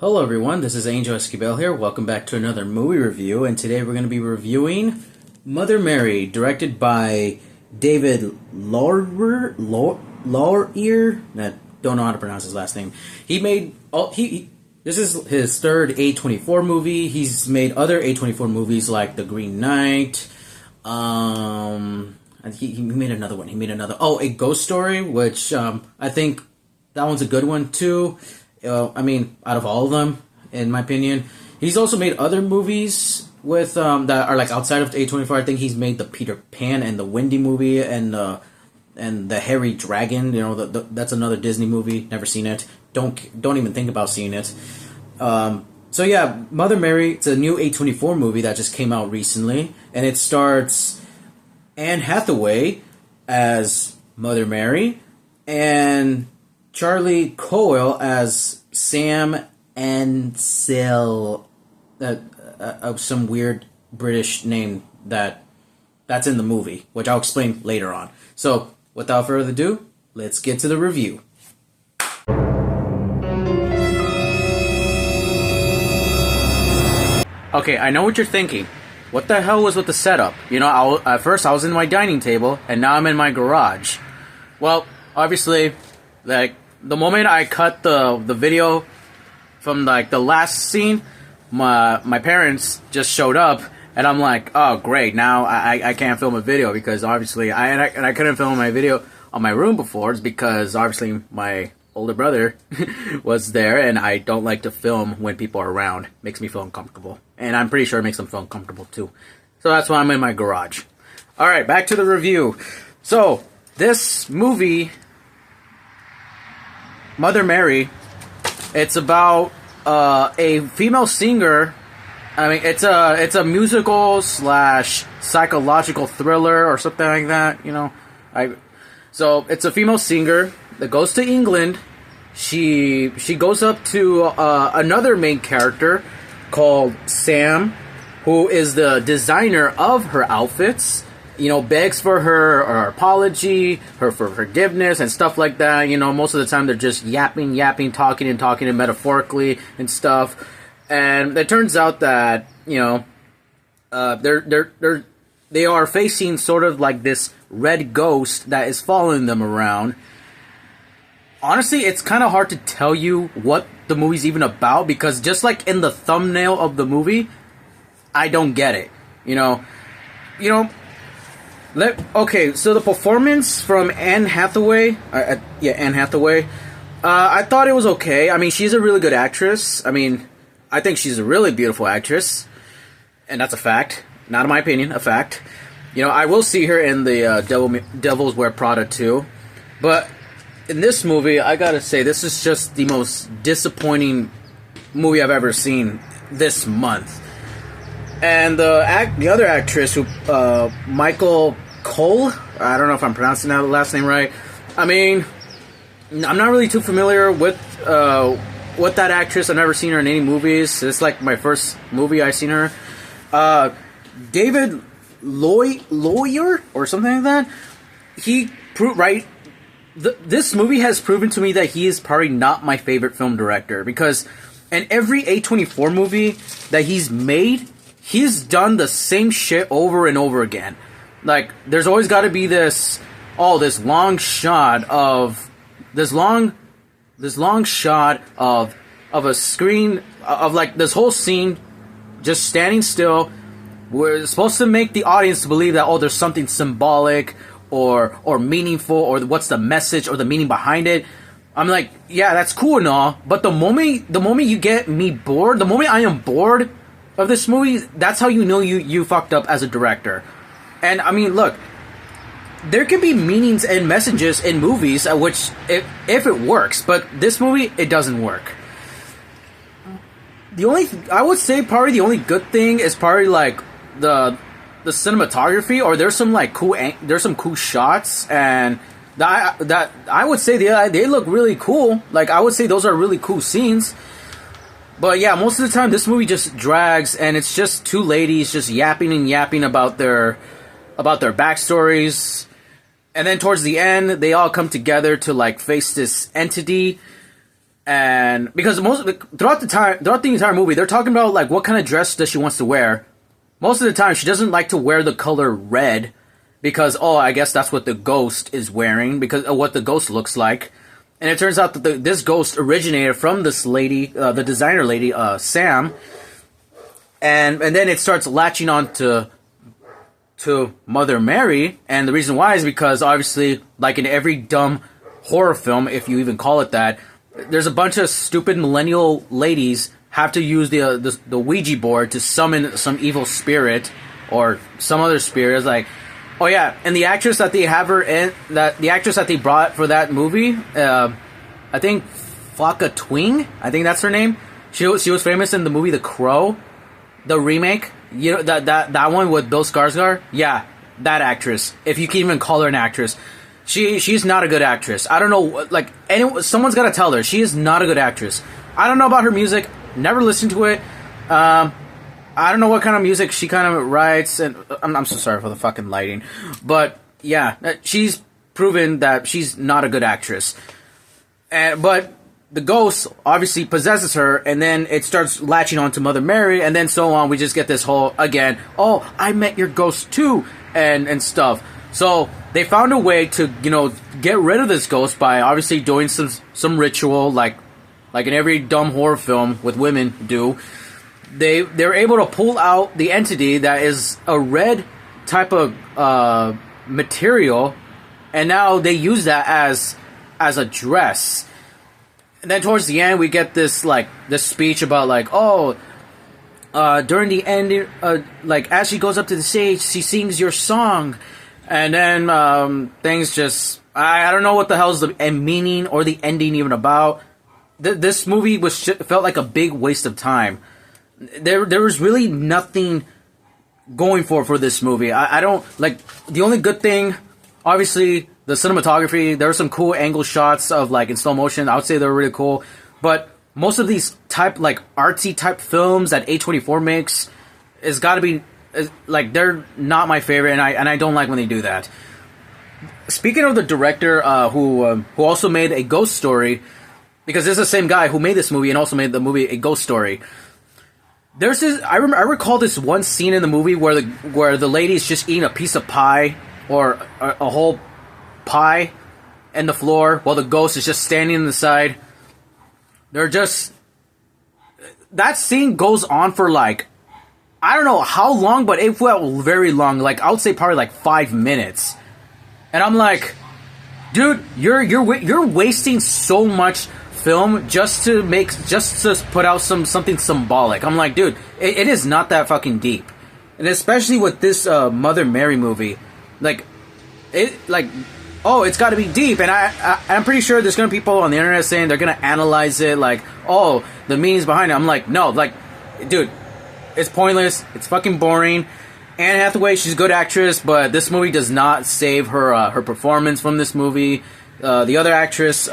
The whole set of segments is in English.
Hello everyone, this is Angel Esquivel here. Welcome back to another movie review, and today we're going to be reviewing Mother Mary, directed by David Laurier. I don't know how to pronounce his last name. He made this is his third A24 movie. He's made other A24 movies like The Green Knight. And he made another one. A Ghost Story, which I think that one's a good one too. Out of all of them, in my opinion. He's also made other movies with that are like outside of A24. I think he's made the Peter Pan and the Wendy movie and the Hairy Dragon. You know, that's another Disney movie. Never seen it. Don't even think about seeing it. So yeah, Mother Mary. It's a new A24 movie that just came out recently, and it starts Anne Hathaway as Mother Mary and Charlie Coyle as Sam Ansell, some weird British name that's in the movie, which I'll explain later on. So, without further ado, let's get to the review. Okay, I know what you're thinking. What the hell was with the setup? You know, at first I was in my dining table, and now I'm in my garage. Well, obviously, like, the moment I cut the video from like the last scene, my parents just showed up, and I'm like, oh great, now I can't film a video because obviously I couldn't film my video on my room before. It's because obviously my older brother was there, and I don't like to film when people are around. Makes me feel uncomfortable, and I'm pretty sure it makes them feel uncomfortable too. So that's why I'm in my garage. All right, back to the review. So this movie, Mother Mary, it's about a female singer. I mean, it's a musical / psychological thriller or something like that. You know, so it's a female singer that goes to England. She goes up to another main character called Sam, who is the designer of her outfits. You know, begs for her apology, for forgiveness and stuff like that. You know, most of the time they're just yapping, talking and metaphorically and stuff. And it turns out that, you know, they are facing sort of like this red ghost that is following them around. Honestly, it's kind of hard to tell you what the movie's even about, because just like in the thumbnail of the movie, I don't get it. You know. Okay, so the performance from Anne Hathaway, Anne Hathaway, I thought it was okay. I mean, she's a really good actress. I mean, I think she's a really beautiful actress, and that's a fact. Not in my opinion, a fact. You know, I will see her in the Devils Wear Prada 2, but in this movie, I gotta say, this is just the most disappointing movie I've ever seen this month. And the other actress, who Michael Cole, I don't know if I'm pronouncing that last name right. I mean, I'm not really too familiar with that actress. I've never seen her in any movies. It's like my first movie I've seen her. David Laurier or something like that. He proved right. This movie has proven to me that he is probably not my favorite film director, because in every A24 movie that he's made, he's done the same shit over and over again. Like, there's always got to be this long shot of a screen of like this whole scene just standing still. We're supposed to make the audience believe that, oh, there's something symbolic or meaningful, or what's the message or the meaning behind it. I'm like, yeah, that's cool and all, but the moment you get me bored, the moment I am bored of this movie, that's how you know you fucked up as a director. And I mean, look, there can be meanings and messages in movies which if it works, but this movie, it doesn't work. I would say probably the only good thing is probably like the cinematography, or there's some cool shots, and that I would say they look really cool. Like, I would say those are really cool scenes. But yeah, most of the time this movie just drags, and it's just two ladies just yapping about their backstories. And then towards the end, they all come together to like face this entity. And because throughout the entire movie, they're talking about like what kind of dress does she wants to wear. Most of the time, she doesn't like to wear the color red because, I guess that's what the ghost is wearing, because of what the ghost looks like. And it turns out that this ghost originated from this lady, the designer lady, Sam. And then it starts latching on to Mother Mary. And the reason why is because, obviously, like in every dumb horror film, if you even call it that, there's a bunch of stupid millennial ladies have to use the Ouija board to summon some evil spirit or some other spirit. It's like, oh yeah, and the actress that they have her in, the actress that they brought for that movie, I think Flocka Twing, I think that's her name. She was famous in the movie The Crow, the remake. You know that one with Bill Skarsgård. Yeah, that actress. If you can even call her an actress. She's not a good actress. I don't know, like, someone's got to tell her. She is not a good actress. I don't know about her music. Never listened to it. I don't know what kind of music she kind of writes. And I'm so sorry for the fucking lighting. But, yeah, she's proven that she's not a good actress. But the ghost obviously possesses her, and then it starts latching on to Mother Mary, and then so on. We just get this whole, again, I met your ghost too, and stuff. So they found a way to, get rid of this ghost by obviously doing some ritual, like in every dumb horror film with women do. They're able to pull out the entity that is a red type of material, and now they use that as a dress. And then towards the end, we get this speech about during the end, as she goes up to the stage, she sings your song. And then things just... I don't know what the hell's the meaning or the ending even about. This movie felt like a big waste of time. There was really nothing going for this movie. I don't... the only good thing... Obviously, the cinematography. There were some cool angle shots of, in slow motion. I would say they were really cool. But most of these artsy type films that A24 makes has got to be... they're not my favorite, and I don't like when they do that. Speaking of the director, who also made A Ghost Story, because this is the same guy who made this movie and also made the movie A Ghost Story. There's this. I recall this one scene in the movie where the lady's just eating a piece of pie or a whole pie in the floor while the ghost is just standing on the side. That scene goes on for I don't know how long, but it felt very long. I would say probably 5 minutes. And I'm like, dude, you're wasting so much film just to put out something symbolic. I'm like, dude, it is not that fucking deep. And especially with this Mother Mary movie, it's got to be deep. And I'm pretty sure there's gonna be people on the internet saying they're gonna analyze it, the meanings behind it. I'm like, no, dude. It's pointless. It's fucking boring. Anne Hathaway, she's a good actress, but this movie does not save her performance from this movie. The other actress,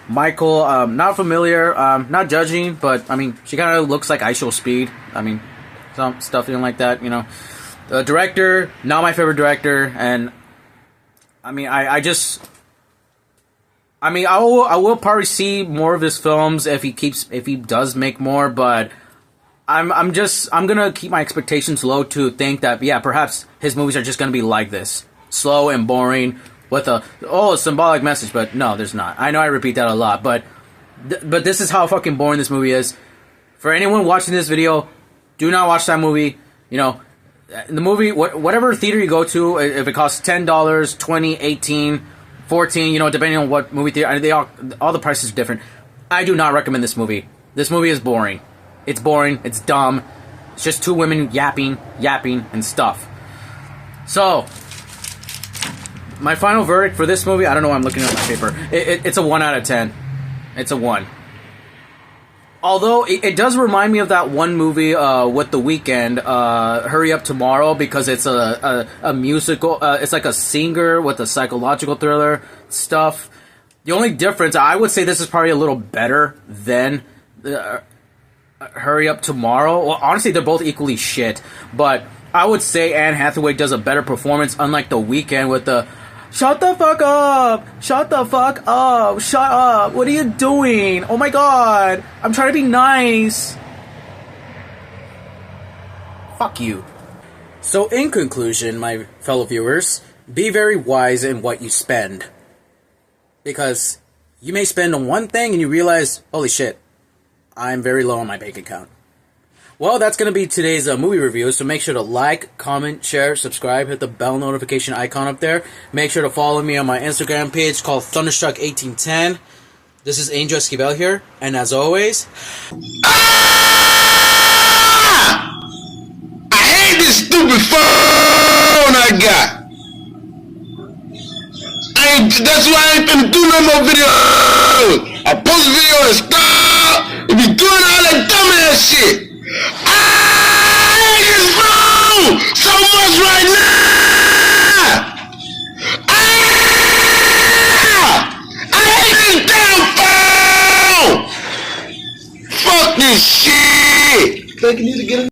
Michael, not familiar, not judging, but I mean, she kind of looks like ISO Speed. I mean, some stuff like that, The director, not my favorite director, and I mean, I will probably see more of his films if he does make more, but. I'm gonna keep my expectations low to think that, yeah, perhaps his movies are just gonna be like this. Slow and boring with a symbolic message, but no, there's not. I know I repeat that a lot, but this is how fucking boring this movie is. For anyone watching this video, do not watch that movie. The movie, whatever theater you go to, if it costs $10, $20, $18, $14, depending on what movie theater, all the prices are different. I do not recommend this movie. This movie is boring. It's boring. It's dumb. It's just two women yapping, and stuff. So, my final verdict for this movie, I don't know why I'm looking at my paper. It's a 1 out of 10. It's a 1. Although, it does remind me of that one movie with The Weeknd, Hurry Up Tomorrow, because it's a musical. It's like a singer with a psychological thriller stuff. The only difference, I would say this is probably a little better than... Hurry Up Tomorrow. Well, honestly, they're both equally shit, but I would say Anne Hathaway does a better performance, unlike The Weeknd with the Shut the fuck up! Shut the fuck up! Shut up! What are you doing? Oh my god! I'm trying to be nice! Fuck you. So in conclusion, my fellow viewers, be very wise in what you spend. Because you may spend on one thing and you realize, holy shit, I'm very low on my bank account. Well, that's going to be today's movie review, so make sure to like, comment, share, subscribe, hit the bell notification icon up there. Make sure to follow me on my Instagram page called Thunderstruck1810. This is Angel Esquivel here, and as always... Ah! I hate this stupid phone I got! That's why I ain't finna do no more videos! I post a video and stop! And be doing all that dumbass shit! I hate this phone so much right now! I hate this damn phone! Fuck this shit! Like you need to get